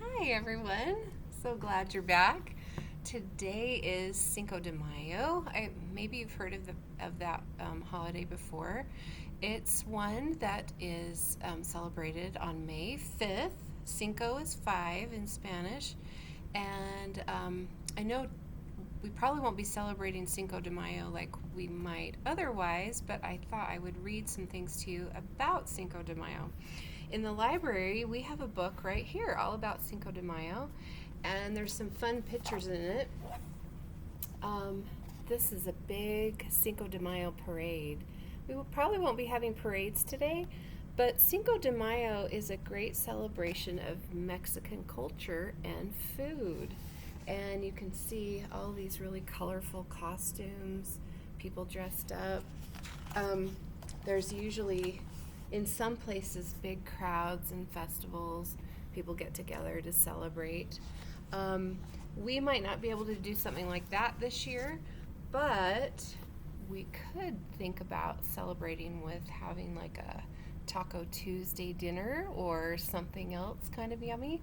Hi everyone. So glad you're back. Today is Cinco de Mayo. Maybe you've heard of that holiday before. It's one that is celebrated on May 5th. Cinco is five in Spanish. And I know we probably won't be celebrating Cinco de Mayo like we might otherwise, but I thought I would read some things to you about Cinco de Mayo. In the library, we have a book right here all about Cinco de Mayo, and there's some fun pictures in it. This is a big Cinco de Mayo parade. Probably won't be having parades today, but Cinco de Mayo is a great celebration of Mexican culture and food. And you can see all these really colorful costumes, people dressed up. There's usually, in some places, big crowds and festivals. People get together to celebrate. We might not be able to do something like that this year, but we could think about celebrating with having like a Taco Tuesday dinner or something else kind of yummy.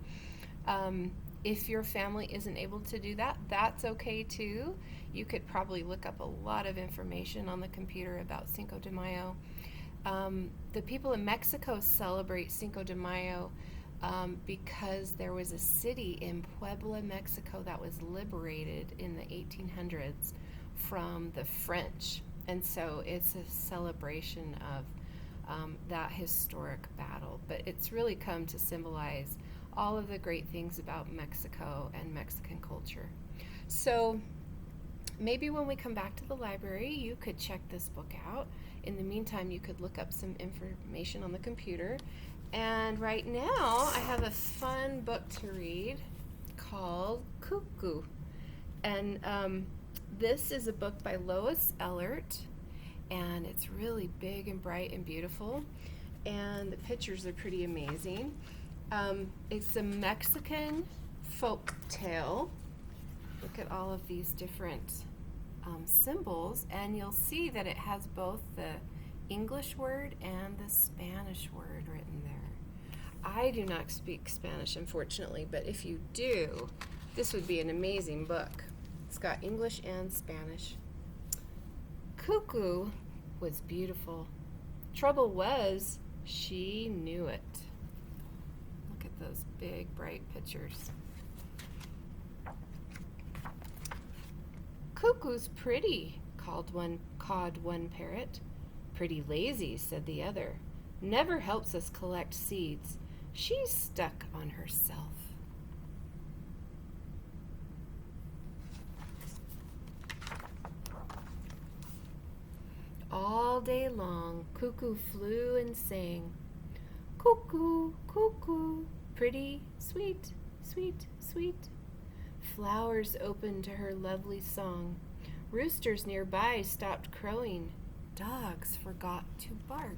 If your family isn't able to do that, that's okay too. You could probably look up a lot of information on the computer about Cinco de Mayo. The people in Mexico celebrate Cinco de Mayo because there was a city in Puebla, Mexico that was liberated in the 1800s from the French. And so it's a celebration of that historic battle. But it's really come to symbolize all of the great things about Mexico and Mexican culture. So maybe when we come back to the library, you could check this book out. In the meantime, you could look up some information on the computer. And right now, I have a fun book to read called Cuckoo. And this is a book by Lois Ehlert, and it's really big and bright and beautiful. And the pictures are pretty amazing. It's a Mexican folk tale. Look at all of these different symbols, and you'll see that it has both the English word and the Spanish word written there. I do not speak Spanish, unfortunately, but if you do, this would be an amazing book. It's got English and Spanish. Cuckoo was beautiful. Trouble was, she knew it. Look at those big, bright pictures. Cuckoo's pretty, cawed one parrot. Pretty lazy, said the other. Never helps us collect seeds. She's stuck on herself. All day long, Cuckoo flew and sang. Cuckoo, cuckoo, pretty, sweet, sweet, sweet. Flowers opened to her lovely song. Roosters nearby stopped crowing. Dogs forgot to bark.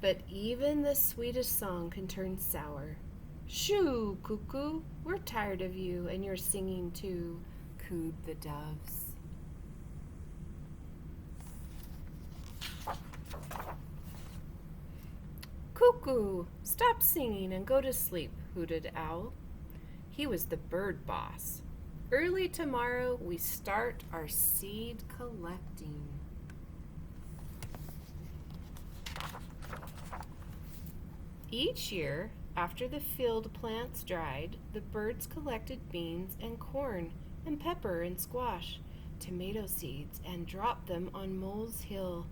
But even the sweetest song can turn sour. Shoo, cuckoo, we're tired of you and your singing too, cooed the doves. Cuckoo, stop singing and go to sleep, hooted Owl. He was the bird boss. Early tomorrow we start our seed collecting. Each year, after the field plants dried, the birds collected beans and corn and pepper and squash, tomato seeds, and dropped them on Mole's Hill.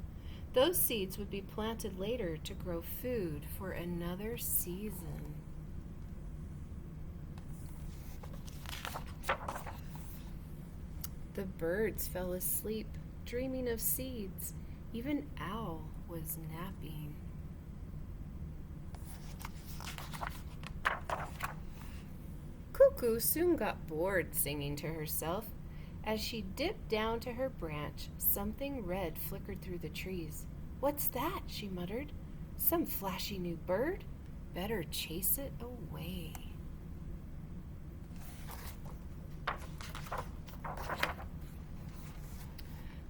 Those seeds would be planted later to grow food for another season. The birds fell asleep, dreaming of seeds. Even Owl was napping. Cuckoo soon got bored singing to herself. As she dipped down to her branch, something red flickered through the trees. What's that? She muttered. Some flashy new bird? Better chase it away.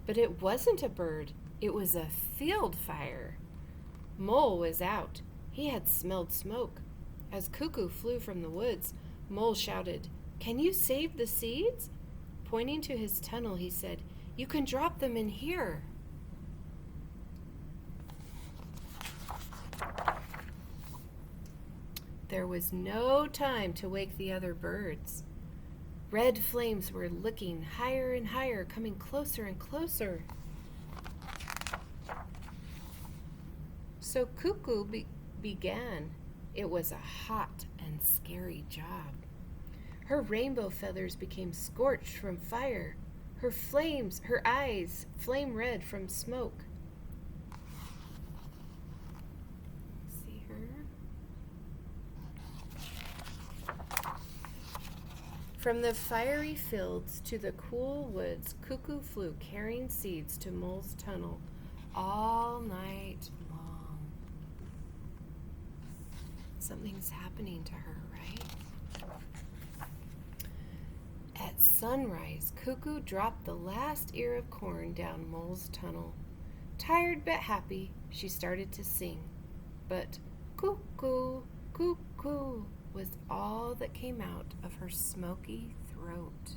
But it wasn't a bird. It was a field fire. Mole was out. He had smelled smoke. As Cuckoo flew from the woods, Mole shouted, "Can you save the seeds?" Pointing to his tunnel, he said, "You can drop them in here." There was no time to wake the other birds. Red flames were licking higher and higher, coming closer and closer. So Cuckoo began. It was a hot and scary job. Her rainbow feathers became scorched from fire. Her eyes flame red from smoke. See her? From the fiery fields to the cool woods, Cuckoo flew carrying seeds to Mole's tunnel all night long. Something's happening to her, right? At sunrise, Cuckoo dropped the last ear of corn down Mole's tunnel. Tired but happy, she started to sing. But cuckoo, cuckoo was all that came out of her smoky throat.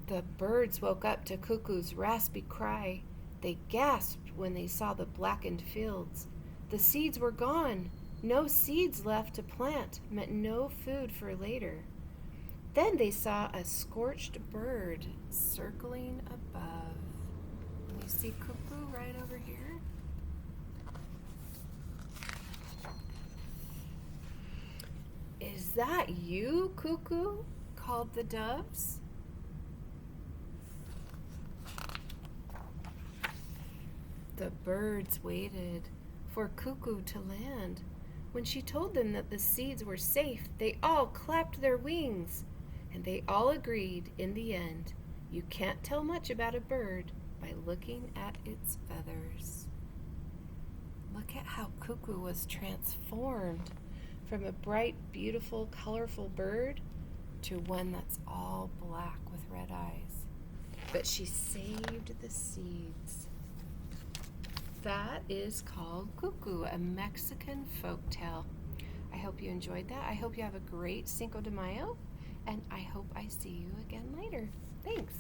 The birds woke up to Cuckoo's raspy cry. They gasped when they saw the blackened fields. The seeds were gone. No seeds left to plant meant no food for later. Then they saw a scorched bird circling above. You see Cuckoo right over here? "Is that you, Cuckoo?" called the doves. The birds waited for Cuckoo to land. When she told them that the seeds were safe, they all clapped their wings. And they all agreed in the end, you can't tell much about a bird by looking at its feathers. Look at how Cuckoo was transformed from a bright, beautiful, colorful bird to one that's all black with red eyes. But she saved the seeds. That is called Cuckoo, a Mexican folk tale. I hope you enjoyed that. I hope you have a great Cinco de Mayo, and I hope I see you again later. Thanks.